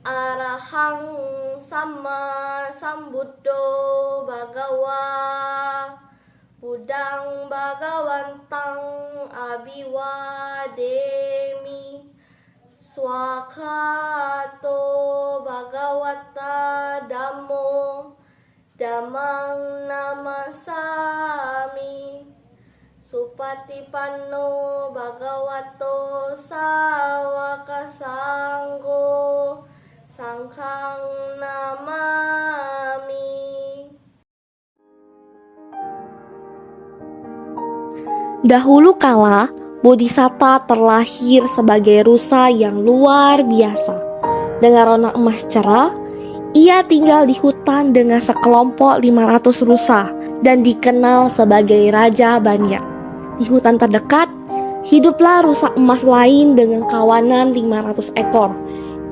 Arahang Sama Sambuddho Bhagawa Budang Bhagawantang Abiwademi Swakato Bhagawata Dhammo Dhammang Namasami Supatipanno Bhagavato Sawaka Sangho Sangkhang Namami. Dahulu kala, Bodhisatta terlahir sebagai rusa yang luar biasa. Dengan rona emas cerah, ia tinggal di hutan dengan sekelompok 500 rusa dan dikenal sebagai Raja Banyak. Di hutan terdekat, hiduplah rusa emas lain dengan kawanan 500 ekor.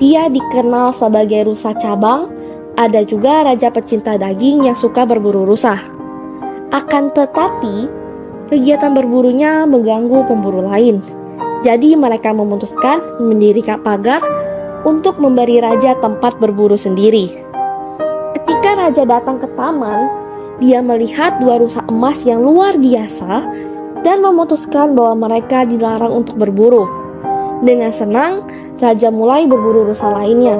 Dia dikenal sebagai rusa cabang. Ada juga raja pecinta daging yang suka berburu rusa. Akan tetapi, kegiatan berburunya mengganggu pemburu lain. Jadi mereka memutuskan mendirikan pagar untuk memberi raja tempat berburu sendiri. Ketika raja datang ke taman, dia melihat dua rusa emas yang luar biasa dan memutuskan bahwa mereka dilarang untuk berburu. Dengan senang, raja mulai berburu rusa lainnya.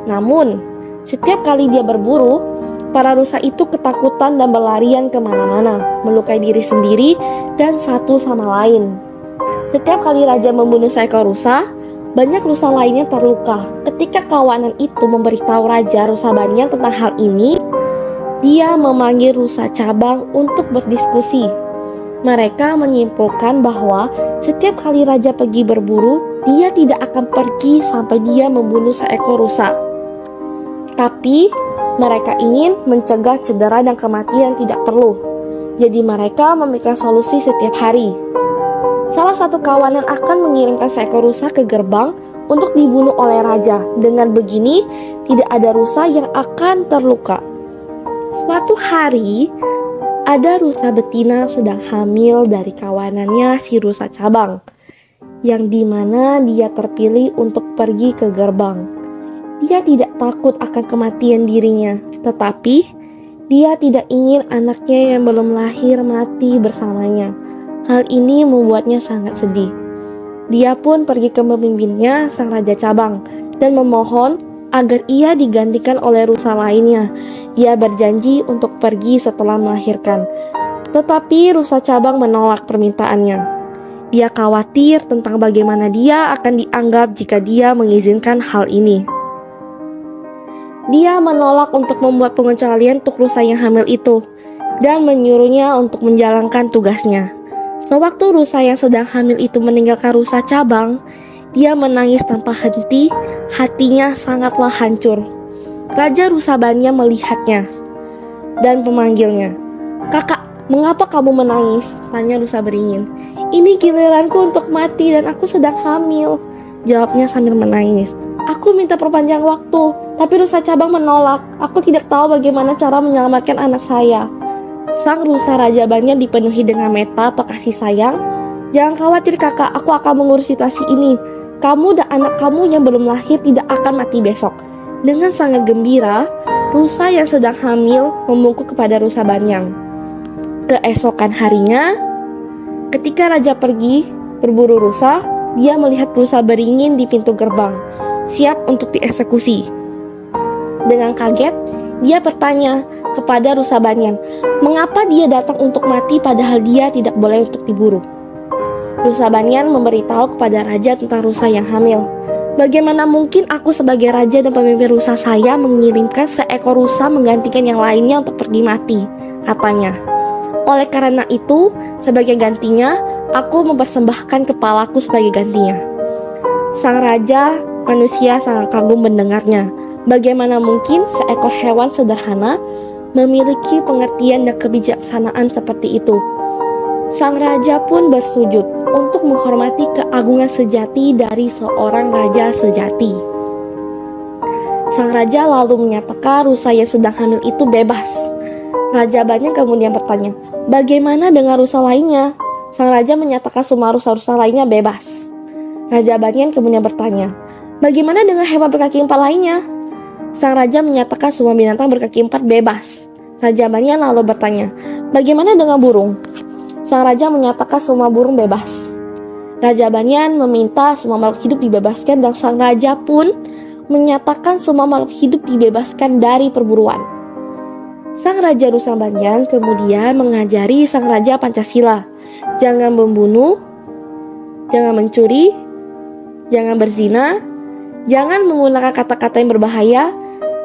Namun, setiap kali dia berburu, para rusa itu ketakutan dan berlarian kemana-mana, melukai diri sendiri dan satu sama lain. Setiap kali raja membunuh seekor rusa, banyak rusa lainnya terluka. Ketika kawanan itu memberitahu raja rusa banyak tentang hal ini, dia memanggil rusa cabang untuk berdiskusi. Mereka menyimpulkan bahwa setiap kali raja pergi berburu, dia tidak akan pergi sampai dia membunuh seekor rusa. Tapi mereka ingin mencegah cedera dan kematian tidak perlu. Jadi mereka memikirkan solusi setiap hari. Salah satu kawanan akan mengirimkan seekor rusa ke gerbang untuk dibunuh oleh raja. Dengan begini, tidak ada rusa yang akan terluka. Suatu hari, ada rusa betina sedang hamil dari kawanannya si rusa cabang, yang dimana dia terpilih untuk pergi ke gerbang. Dia tidak takut akan kematian dirinya, tetapi dia tidak ingin anaknya yang belum lahir mati bersamanya. Hal ini membuatnya sangat sedih. Dia pun pergi ke pemimpinnya, sang raja cabang, dan memohon agar ia digantikan oleh rusa lainnya. Dia berjanji untuk pergi setelah melahirkan. Tetapi rusa cabang menolak permintaannya. Dia khawatir tentang bagaimana dia akan dianggap jika dia mengizinkan hal ini. Dia menolak untuk membuat pengecualian untuk rusa yang hamil itu dan menyuruhnya untuk menjalankan tugasnya. Sewaktu rusa yang sedang hamil itu meninggalkan rusa cabang, dia menangis tanpa henti, hatinya sangatlah hancur. Raja rusa banyak melihatnya dan memanggilnya. "Kakak, mengapa kamu menangis?" tanya rusa beringin. "Ini giliranku untuk mati dan aku sedang hamil," jawabnya sambil menangis. "Aku minta perpanjang waktu, tapi rusa cabang menolak. Aku tidak tahu bagaimana cara menyelamatkan anak saya." Sang rusa raja banyak dipenuhi dengan meta atau kasih sayang. "Jangan khawatir kakak, aku akan mengurus situasi ini. Kamu dan anak kamu yang belum lahir tidak akan mati besok." Dengan sangat gembira, rusa yang sedang hamil membungkuk kepada rusa Banyang. Keesokan harinya, ketika raja pergi berburu rusa, dia melihat rusa beringin di pintu gerbang, siap untuk dieksekusi. Dengan kaget, dia bertanya kepada rusa Banyan, mengapa dia datang untuk mati padahal dia tidak boleh untuk diburu. Rusa Banyan memberitahu kepada raja tentang rusa yang hamil. "Bagaimana mungkin aku sebagai raja dan pemimpin rusa saya mengirimkan seekor rusa menggantikan yang lainnya untuk pergi mati," katanya. "Oleh karena itu, sebagai gantinya, aku mempersembahkan kepalaku sebagai gantinya." Sang raja manusia sangat kagum mendengarnya. Bagaimana mungkin seekor hewan sederhana memiliki pengertian dan kebijaksanaan seperti itu? Sang raja pun bersujud untuk menghormati keagungan sejati dari seorang raja sejati. Sang raja lalu menyatakan rusa yang sedang hamil itu bebas. Raja Banyak kemudian bertanya, "Bagaimana dengan rusa lainnya?" Sang raja menyatakan semua rusa-rusa lainnya bebas. Raja Banyak kemudian bertanya, Bagaimana dengan hewan berkaki 4 lainnya? Sang raja menyatakan semua binatang berkaki 4 bebas. Raja Banyan lalu bertanya, bagaimana dengan burung? Sang raja menyatakan semua burung bebas. Raja Banyan meminta semua makhluk hidup dibebaskan dan sang raja pun menyatakan semua makhluk hidup dibebaskan dari perburuan. Sang raja Rusa Banyan kemudian mengajari sang raja Pancasila. Jangan membunuh, jangan mencuri, jangan berzina, jangan menggunakan kata-kata yang berbahaya,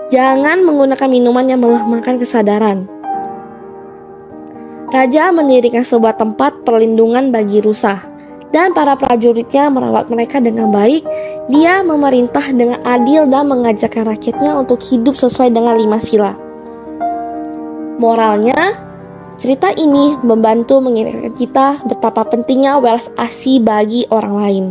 jangan menggunakan minuman yang melemahkan kesadaran. Raja mendirikan sebuah tempat perlindungan bagi rusa, dan para prajuritnya merawat mereka dengan baik. Dia memerintah dengan adil dan mengajarkan rakyatnya untuk hidup sesuai dengan 5 sila. Moralnya, cerita ini membantu mengingatkan kita betapa pentingnya welas asih bagi orang lain.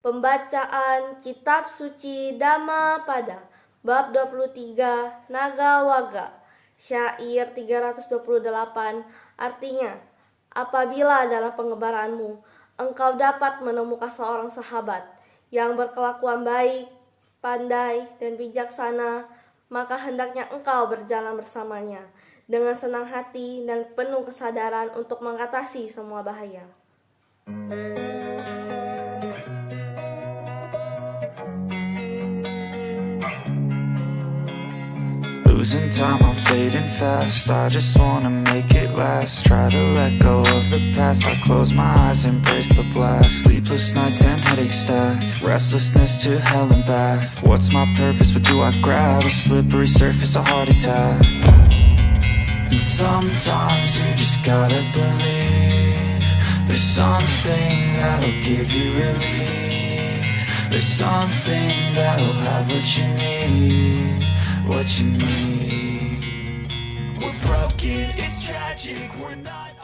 Pembacaan Kitab Suci Dhammapada Bab 23 Nagawaga Syair 328 artinya, apabila dalam pengembaraanmu engkau dapat menemukan seorang sahabat yang berkelakuan baik, pandai, dan bijaksana, maka hendaknya engkau berjalan bersamanya dengan senang hati dan penuh kesadaran untuk mengatasi semua bahaya. Losing time, I'm fading fast. I just wanna make it last. Try to let go of the past. I close my eyes, embrace the blast. Sleepless nights and headaches stack. Restlessness to hell and back. What's my purpose? What do I grab? A slippery surface, a heart attack. And sometimes you just gotta believe there's something that'll give you relief. There's something that'll have what you need. What you need. We're broken, it's tragic, we're not